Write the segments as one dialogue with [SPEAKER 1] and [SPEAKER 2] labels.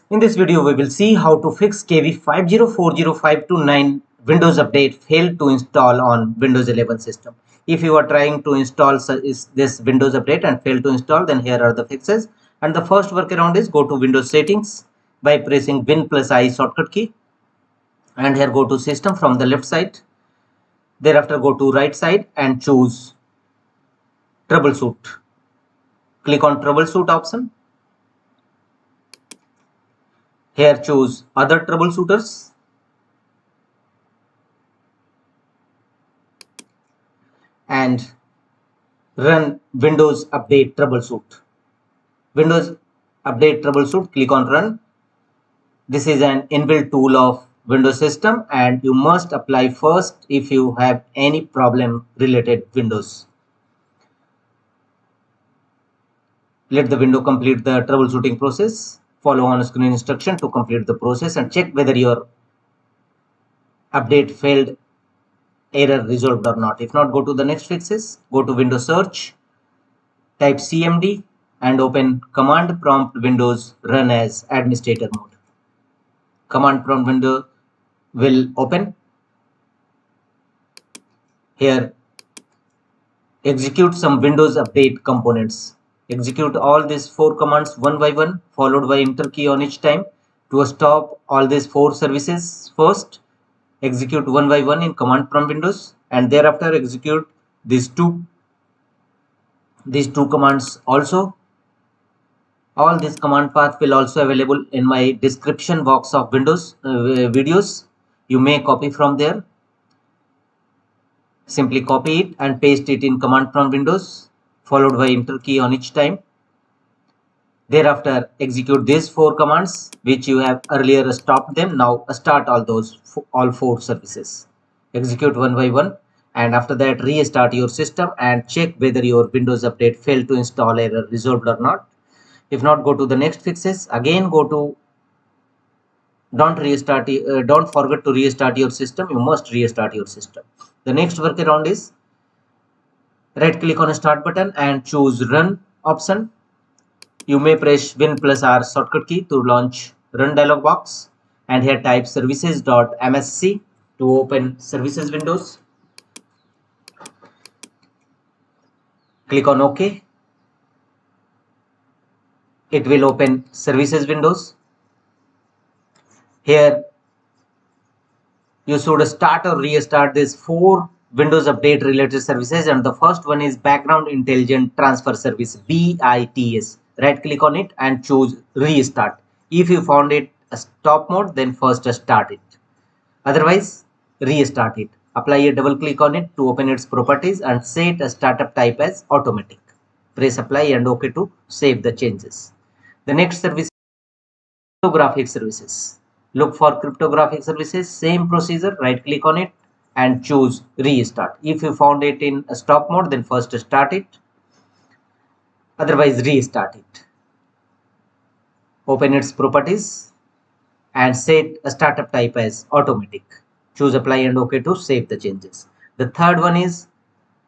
[SPEAKER 1] In this video, we will see how to fix KB5040529 Windows update failed to install on Windows 11 system. If you are trying to install this Windows update and failed to install, then here are the fixes. And the first workaround is go to Windows settings by pressing Win+I shortcut key. And here go to system from the left side. Thereafter go to right side and choose troubleshoot. Click on troubleshoot option. Here choose other troubleshooters and run Windows Update Troubleshoot. Windows Update Troubleshoot, click on run. This is an inbuilt tool of Windows system and you must apply first if you have any problem related Windows. Let the window complete the troubleshooting process. Follow on screen instruction to complete the process and check whether your update failed error resolved or not. If not, go to the next fixes. Go to Windows search, type cmd and open command prompt Windows run as administrator mode. Command prompt window will open. Here execute some Windows update components. Execute all these 4 commands one by one, followed by enter key on each time. To stop all these 4 services, first execute one by one in command prompt windows and thereafter execute these two commands also. All this command path will also available in my description box of Windows videos. You may copy from there. Simply copy it and paste it in command prompt windows, followed by enter key on each time. Thereafter execute these 4 commands which you have earlier stopped them. Now start all 4 services. Execute one by one and after that restart your system and check whether your Windows update failed to install error resolved or not. If not, go to the next fixes. Again go to don't forget to restart your system. You must restart your system. The next workaround is right click on start button and choose run option. You may press Win+R shortcut key to launch run dialog box and here type services.msc to open services windows. Click on OK. It will open services windows. Here you should start or restart these 4 Windows update related services and the first one is background intelligent transfer service BITS. Right click on it and choose restart. If you found it a stop mode, then first start it. Otherwise restart it. Apply a double click on it to open its properties and set a startup type as automatic. Press apply and OK to save the changes. The next service is cryptographic services. Look for cryptographic services, same procedure, right click on it and choose restart. If you found it in a stop mode, then first start it. Otherwise restart it. Open its properties and set a startup type as automatic. Choose apply and OK to save the changes. The third one is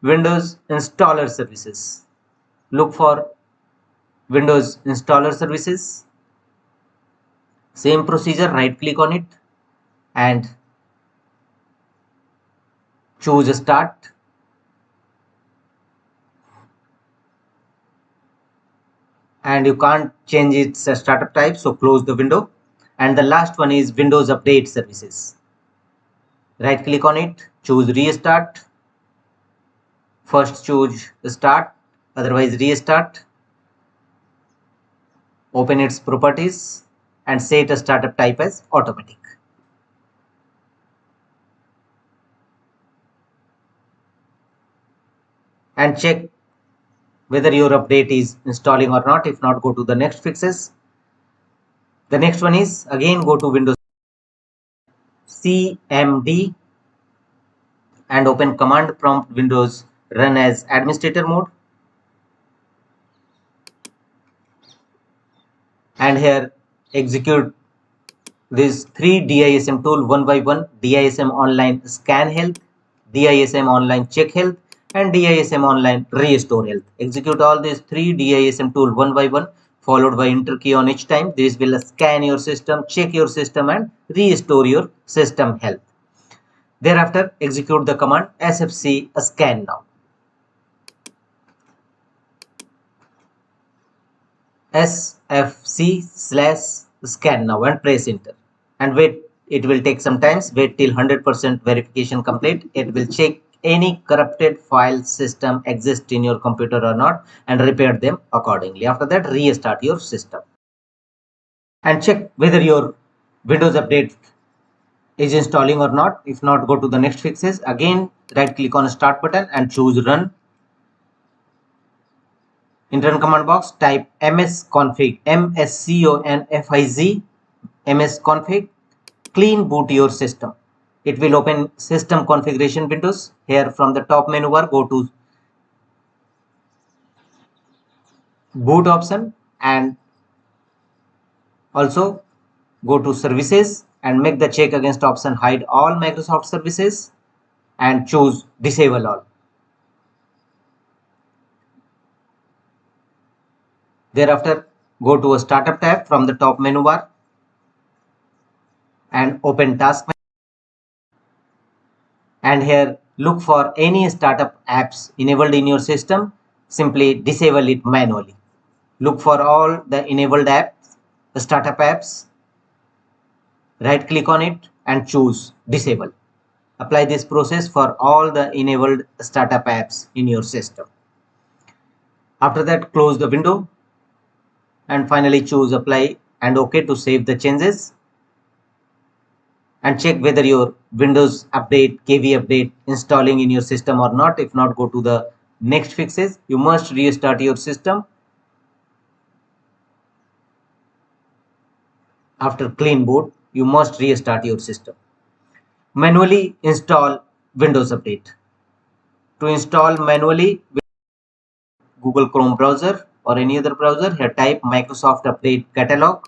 [SPEAKER 1] Windows installer services. Look for Windows installer services. Same procedure, right click on it and choose start. And you can't change its startup type, so close the window. And the last one is Windows update services. Right click on it, choose restart. First choose start, otherwise restart. Open its properties and set a startup type as automatic. And check whether your update is installing or not. If not, go to the next fixes. The next one is again go to Windows cmd and open command prompt Windows run as administrator mode. And here execute these 3 DISM tool one by one: DISM online scanhealth, DISM online checkhealth, and DISM online restorehealth. Execute all these 3 DISM tool one by one followed by enter key on each time. This will scan your system, check your system and restore your system health. Thereafter, execute the command sfc scan now. sfc/scan now and press enter and wait. It will take some time. Wait till 100% verification complete. It will check any corrupted file system exists in your computer or not and repair them accordingly. After that, restart your system and check whether your Windows update is installing or not. If not, go to the next fixes. Again, right click on start button and choose run. In run command box, type msconfig, msconfig, msconfig, clean boot your system. It will open system configuration windows. Here from the top menu bar, go to boot option and also go to services and make the check against option hide all Microsoft services and choose disable all. Thereafter, go to a startup tab from the top menu bar and open task and here look for any startup apps enabled in your system. Simply disable it manually. Look for all the enabled apps, the startup apps, right click on it and choose disable. Apply this process for all the enabled startup apps in your system. After that, close the window and finally choose apply and OK to save the changes and check whether your Windows update, KV update installing in your system or not. If not, go to the next fixes. You must restart your system. After clean boot, you must restart your system. Manually install Windows update. To install manually with Google Chrome browser or any other browser, here type Microsoft Update Catalog.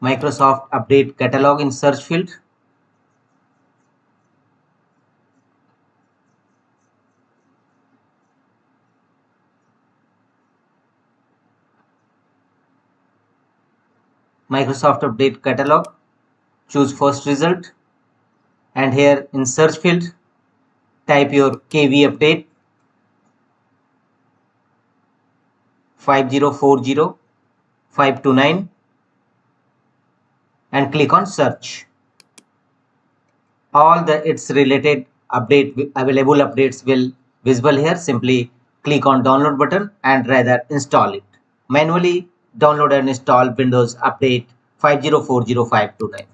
[SPEAKER 1] Microsoft Update Catalog in search field. Microsoft Update Catalog. Choose first result and here in search field type your KV update 5040529 and click on search. All the its related update available updates will visible here. Simply click on download button and rather install it. Manually download and install Windows Update 5040529.